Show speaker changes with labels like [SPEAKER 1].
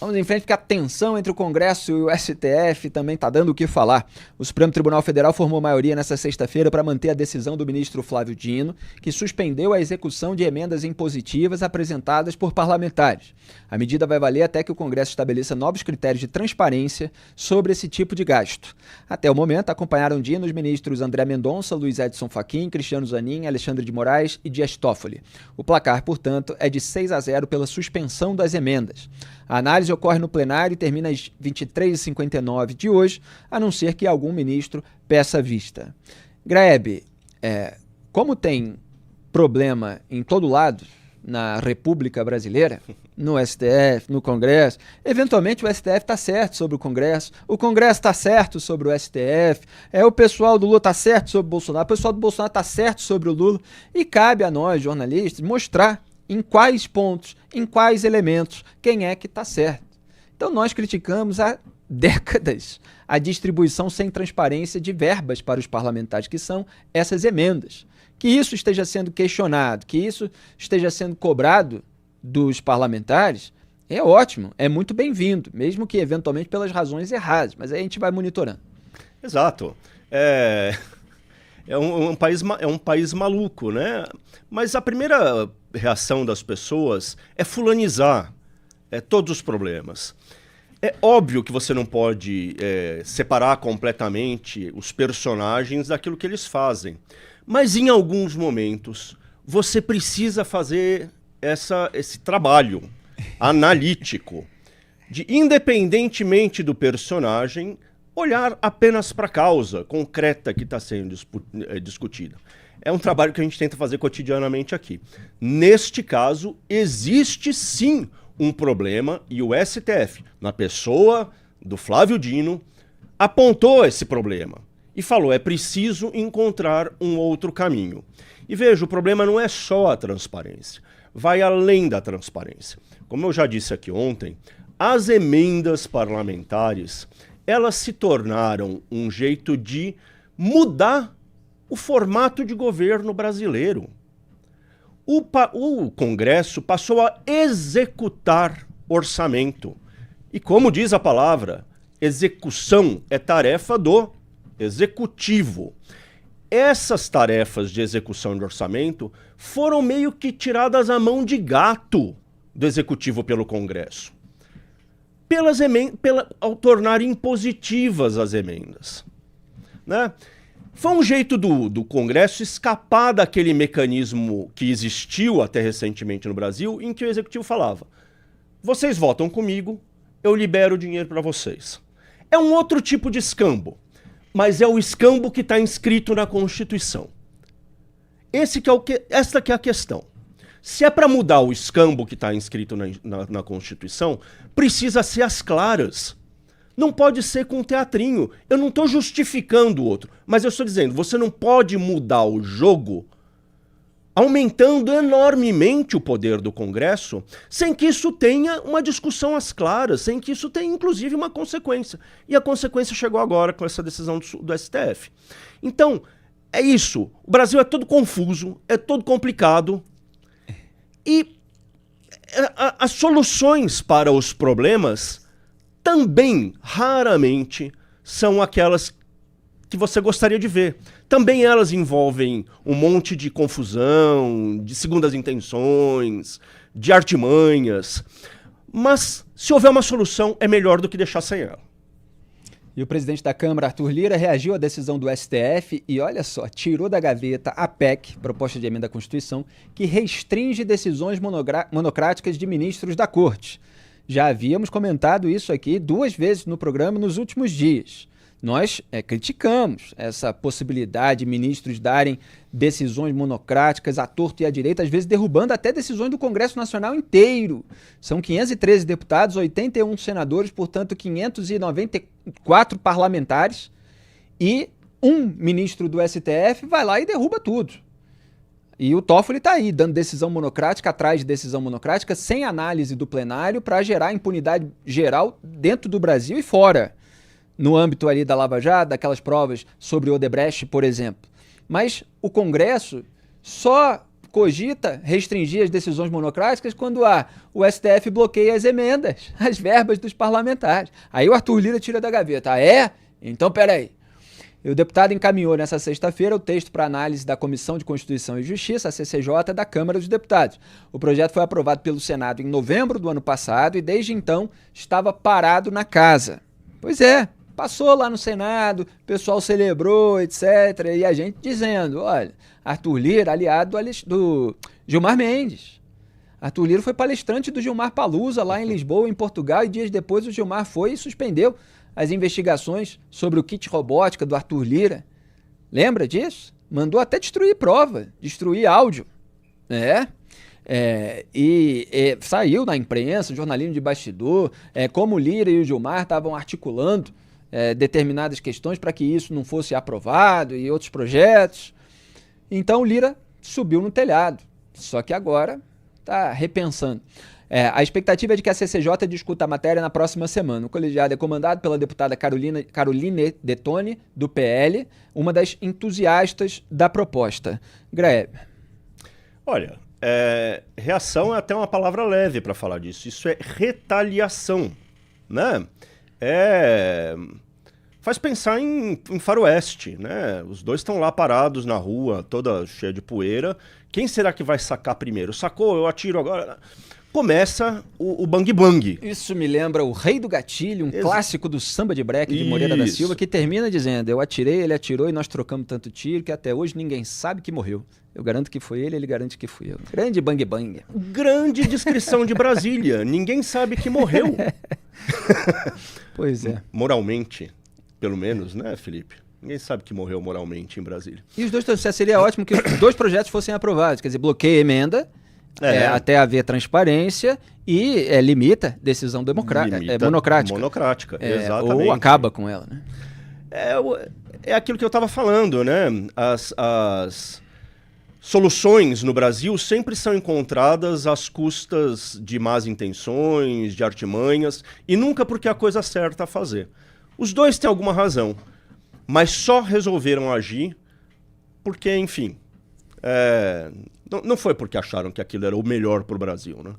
[SPEAKER 1] Vamos em frente, porque a tensão entre o Congresso e o STF também está dando o que falar. O Supremo Tribunal Federal formou maioria nesta sexta-feira para manter a decisão do ministro Flávio Dino, que suspendeu a execução de emendas impositivas apresentadas por parlamentares. A medida vai valer até que o Congresso estabeleça novos critérios de transparência sobre esse tipo de gasto. Até o momento, acompanharam Dino os ministros André Mendonça, Luiz Edson Fachin, Cristiano Zanin, Alexandre de Moraes e Dias Toffoli. O placar, portanto, é de 6-0 pela suspensão das emendas. A análise ocorre no plenário e termina às 23h59 de hoje, a não ser que algum ministro peça vista. Graeb, como tem problema em todo lado, na República Brasileira, no STF, no Congresso, eventualmente o STF está certo sobre o Congresso está certo sobre o STF, o pessoal do Lula está certo sobre o Bolsonaro, o pessoal do Bolsonaro está certo sobre o Lula, e cabe a nós, jornalistas, mostrar em quais pontos, em quais elementos, quem é que está certo. Então nós criticamos há décadas a distribuição sem transparência de verbas para os parlamentares, que são essas emendas. Que isso esteja sendo questionado, que isso esteja sendo cobrado dos parlamentares, é ótimo, é muito bem-vindo, mesmo que eventualmente pelas razões erradas, mas aí a gente vai monitorando.
[SPEAKER 2] Exato. É um país maluco, né? Mas a primeira reação das pessoas é fulanizar todos os problemas. É óbvio que você não pode separar completamente os personagens daquilo que eles fazem. Mas em alguns momentos você precisa fazer esse trabalho analítico de, independentemente do personagem, olhar apenas para a causa concreta que está sendo discutida. É um trabalho que a gente tenta fazer cotidianamente aqui. Neste caso, existe sim um problema e o STF, na pessoa do Flávio Dino, apontou esse problema e falou: é preciso encontrar um outro caminho. E veja, o problema não é só a transparência, vai além da transparência. Como eu já disse aqui ontem, as emendas parlamentares, elas se tornaram um jeito de mudar o formato de governo brasileiro. O Congresso passou a executar orçamento. E como diz a palavra, execução é tarefa do executivo. Essas tarefas de execução de orçamento foram meio que tiradas à mão de gato do executivo pelo Congresso, ao tornar impositivas as emendas, né? Foi um jeito do Congresso escapar daquele mecanismo que existiu até recentemente no Brasil, em que o Executivo falava: vocês votam comigo, eu libero o dinheiro para vocês. É um outro tipo de escambo, mas é o escambo que está inscrito na Constituição. Essa que é a questão. Se é para mudar o escambo que está inscrito na Constituição, precisa ser às claras. Não pode ser com teatrinho. Eu não estou justificando o outro, mas eu estou dizendo, você não pode mudar o jogo aumentando enormemente o poder do Congresso sem que isso tenha uma discussão às claras, sem que isso tenha, inclusive, uma consequência. E a consequência chegou agora com essa decisão do STF. Então, é isso. O Brasil é todo confuso, é todo complicado. E as soluções para os problemas também, raramente, são aquelas que você gostaria de ver. Também elas envolvem um monte de confusão, de segundas intenções, de artimanhas. Mas, se houver uma solução, é melhor do que deixar sem ela.
[SPEAKER 1] E o presidente da Câmara, Arthur Lira, reagiu à decisão do STF e, olha só, tirou da gaveta a PEC, proposta de emenda à Constituição, que restringe decisões monocráticas de ministros da Corte. Já havíamos comentado isso aqui 2 vezes no programa nos últimos dias. Nós criticamos essa possibilidade de ministros darem decisões monocráticas à torto e à direita, às vezes derrubando até decisões do Congresso Nacional inteiro. São 513 deputados, 81 senadores, portanto 594 parlamentares, e um ministro do STF vai lá e derruba tudo. E o Toffoli está aí, dando decisão monocrática atrás de decisão monocrática, sem análise do plenário, para gerar impunidade geral dentro do Brasil e fora. No âmbito ali da Lava Jato, daquelas provas sobre Odebrecht, por exemplo. Mas o Congresso só cogita restringir as decisões monocráticas quando o STF bloqueia as emendas, as verbas dos parlamentares. Aí o Arthur Lira tira da gaveta. Ah, é? Então, peraí. E o deputado encaminhou nessa sexta-feira o texto para análise da Comissão de Constituição e Justiça, a CCJ, da Câmara dos Deputados. O projeto foi aprovado pelo Senado em novembro do ano passado e desde então estava parado na casa. Pois é, passou lá no Senado, o pessoal celebrou, etc. E a gente dizendo, olha, Arthur Lira, aliado do Gilmar Mendes. Arthur Lira foi palestrante do Gilmar Palusa lá em Lisboa, em Portugal, e dias depois o Gilmar foi e suspendeu as investigações sobre o kit robótica do Arthur Lira. Lembra disso? Mandou até destruir prova, destruir áudio. E saiu na imprensa, jornalismo de bastidor, como o Lira e o Gilmar estavam articulando determinadas questões para que isso não fosse aprovado e outros projetos. Então o Lira subiu no telhado, só que agora está repensando. A expectativa é de que a CCJ discuta a matéria na próxima semana. O colegiado é comandado pela deputada Caroline Detoni, do PL, uma das entusiastas da proposta. Graeb.
[SPEAKER 2] Olha, reação é até uma palavra leve para falar disso. Isso é retaliação, né? Faz pensar em faroeste, né? Os dois estão lá parados na rua, toda cheia de poeira. Quem será que vai sacar primeiro? Sacou? Eu atiro agora. Começa o bang bang.
[SPEAKER 1] Isso me lembra o Rei do Gatilho, clássico do samba de break de Moreira da Silva, que termina dizendo: eu atirei, ele atirou e nós trocamos tanto tiro que até hoje ninguém sabe que morreu. Eu garanto que foi ele, ele garante que fui eu. Grande bang bang.
[SPEAKER 2] Grande descrição de Brasília. Ninguém sabe que morreu.
[SPEAKER 1] Pois é.
[SPEAKER 2] Moralmente, pelo menos, né, Felipe? Ninguém sabe que morreu moralmente em Brasília.
[SPEAKER 1] E os dois, seria ótimo que os dois projetos fossem aprovados. Quer dizer, bloqueia a emenda, até haver transparência e limita decisão monocrática.
[SPEAKER 2] Exatamente.
[SPEAKER 1] Ou acaba com ela, né?
[SPEAKER 2] É aquilo que eu estava falando, né? As soluções no Brasil sempre são encontradas às custas de más intenções, de artimanhas, e nunca porque é a coisa certa a fazer. Os dois têm alguma razão, mas só resolveram agir porque, enfim, não foi porque acharam que aquilo era o melhor para o Brasil, né?